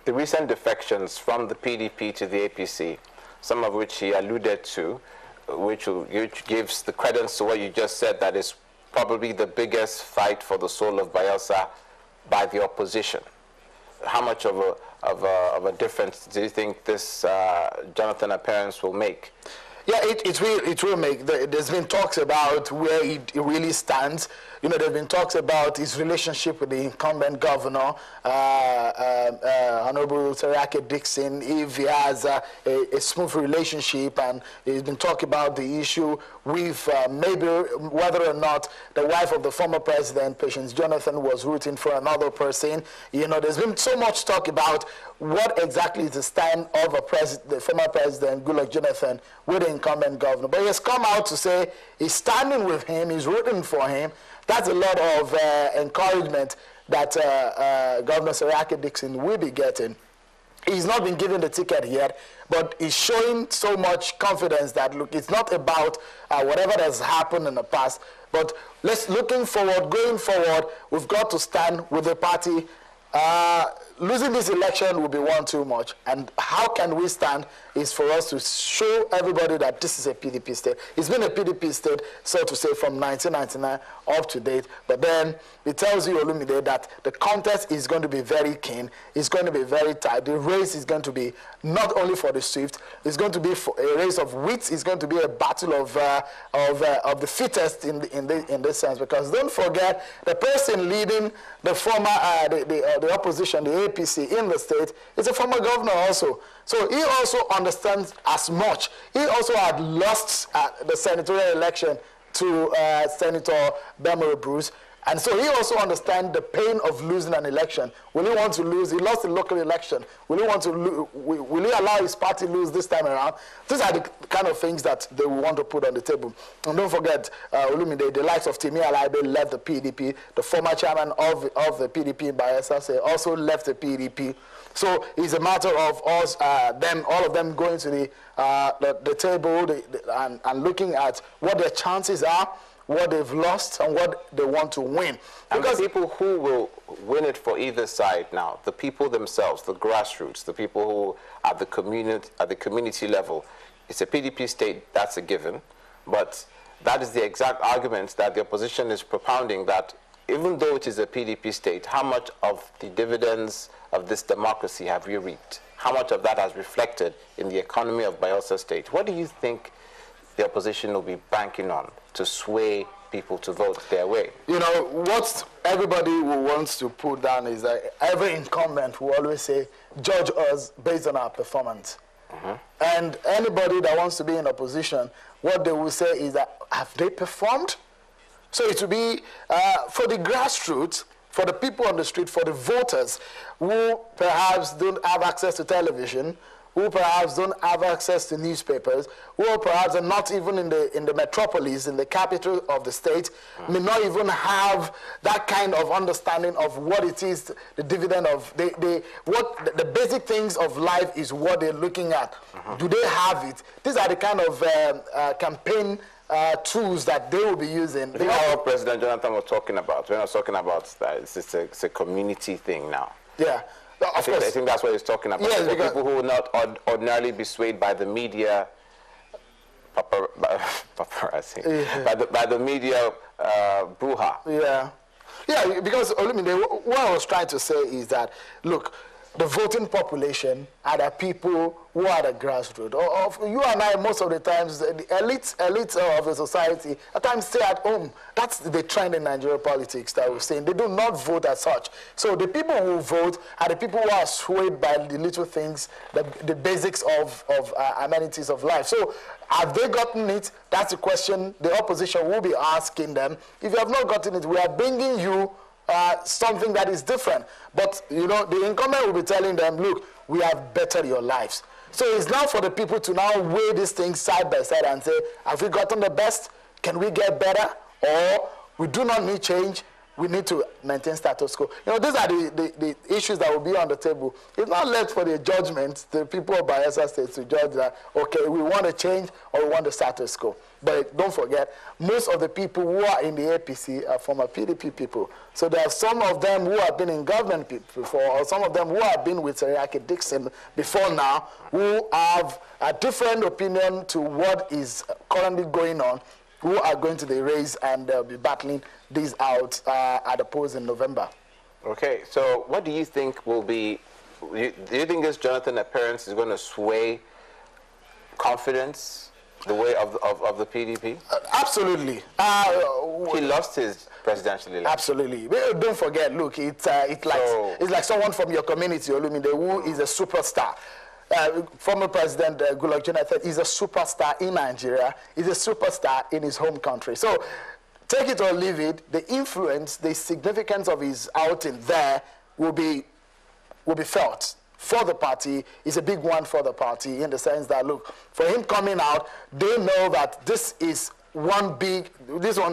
the recent defections from the PDP to the APC, some of which he alluded to, which gives the credence to what you just said, that is probably the biggest fight for the soul of Bayelsa by the opposition. How much of a difference do you think this Jonathan appearance will make? Yeah, it will make. There's been talks about where he really stands. You know, there's been talks about his relationship with the incumbent governor, Honorable Dickson, if he has a smooth relationship, and he's been talking about the issue with maybe whether or not the wife of the former president, Patience Jonathan, was rooting for another person. You know, there's been so much talk about what exactly is the stand of the former president, Goodluck Jonathan, with the incumbent governor. But he has come out to say he's standing with him, he's rooting for him. That's a lot of encouragement that Governor Dickson will be getting. He's not been given the ticket yet, but he's showing so much confidence that, look, it's not about whatever has happened in the past, but looking forward, going forward, we've got to stand with the party. Losing this election will be one too much, and how can we stand is for us to show everybody that this is a PDP state. It's been a PDP state, so to say, from 1999 up to date, but then it tells you, Olumide, that the contest is going to be very keen, it's going to be very tight. The race is going to be not only for the swift, it's going to be for a race of wits, it's going to be a battle of the fittest in this sense, because don't forget, the person leading the former, the opposition, the APC in the state, is a former governor also. So he also understands as much. He also had lost the senatorial election to Senator Belmore Bruce. And so he also understands the pain of losing an election. Will he want to lose? He lost the local election. Will he want to will he allow his party to lose this time around? These are the kind of things that they want to put on the table. And don't forget, Olumide, the likes of Timi Alaibe left the PDP. The former chairman of the PDP in Bayelsa also left the PDP. So it's a matter of us, all of them going to the table and looking at what their chances are, what they've lost, and what they want to win. Because the people who will win it for either side now, the people themselves, the grassroots, the people who at the community level, it's a PDP state, that's a given. But that is the exact argument that the opposition is propounding, that even though it is a PDP state, how much of the dividends of this democracy have we reaped? How much of that has reflected in the economy of Bayelsa State? What do you think the opposition will be banking on to sway people to vote their way? You know, what everybody wants to put down is that every incumbent will always say, judge us based on our performance. And anybody that wants to be in opposition, what they will say is that, have they performed? So it will be for the grassroots, for the people on the street, for the voters who perhaps don't have access to television, who perhaps don't have access to newspapers, who perhaps are not even in the metropolis, in the capital of the state, may not even have that kind of understanding of what it is, the dividend of, what the basic things of life is what they're looking at. Do they have it? These are the kind of campaign tools that they will be using. You know what President Jonathan was talking about? We're not talking about that. It's a community thing now. Yeah. I think that's what he's talking about. Yes, for people who will not ordinarily be swayed by the media, paparazzi, by the media brouhaha. Yeah. Yeah, because Olumide, what I was trying to say is that, look, the voting population are the people who are the grassroots. You and I, most of the times, the elites of the society, at times stay at home. That's the trend in Nigerian politics that we're saying. They do not vote as such. So the people who vote are the people who are swayed by the little things, the basics of amenities of life. So have they gotten it? That's the question the opposition will be asking them. If you have not gotten it, we are bringing you something that is different. But, you know, the incumbent will be telling them, look, we have bettered your lives. So it's now for the people to now weigh these things side by side and say, have we gotten the best? Can we get better? Or we do not need change. we need to maintain status quo. You know, these are the issues that will be on the table. It's not left for the judgment, the people of Bayelsa State to judge that, okay, we want to change or we want the status quo. But don't forget, most of the people who are in the APC are former PDP people. So there are some of them who have been in government before, or some of them who have been with Dickson before now, who have a different opinion to what is currently going on, who are going to the race and be battling these out at the polls in November. Okay, so what do you think will be, do you think this Jonathan appearance is going to sway confidence the way of the PDP? Absolutely. He lost his presidential election. Absolutely. But don't forget, look, it's like someone from your community, Olumide, who is a superstar. Former President Goodluck Jonathan is a superstar in Nigeria, is a superstar in his home country. So take it or leave it, the influence, the significance of his outing there will be felt for the party. Is a big one for the party in the sense that, look, for him coming out, they know that this is one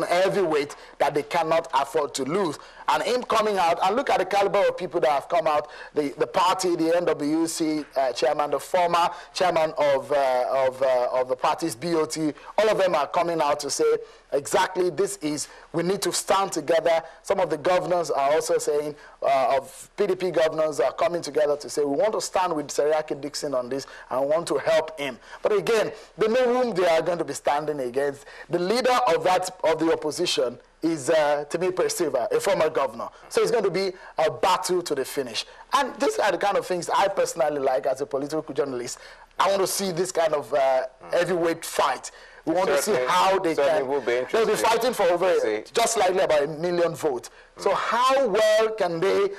heavyweight that they cannot afford to lose. And him coming out, and look at the caliber of people that have come out, the party, the NWC chairman, the former chairman of the party's BOT, all of them are coming out to say, exactly, this is, we need to stand together. Some of the governors are also saying, of PDP governors are coming together to say, we want to stand with Dickson on this, and we want to help him. But again, they know whom they are going to be standing against. The leader of the opposition is Timi Persiva, a former governor. So it's going to be a battle to the finish. And these are the kind of things I personally like as a political journalist. I want to see this kind of heavyweight fight. We want to see how they can. They'll be fighting for over just slightly about 1 million votes. So how well can they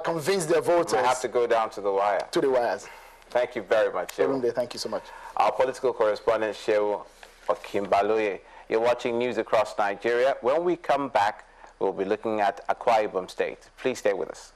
convince their voters? They have to go down to the wire. To the wires. Thank you very much, Shehu. Thank you so much. Our political correspondent, Shehu Okimbaloye. You're watching News Across Nigeria. When we come back, we'll be looking at Akwa Ibom State. Please stay with us.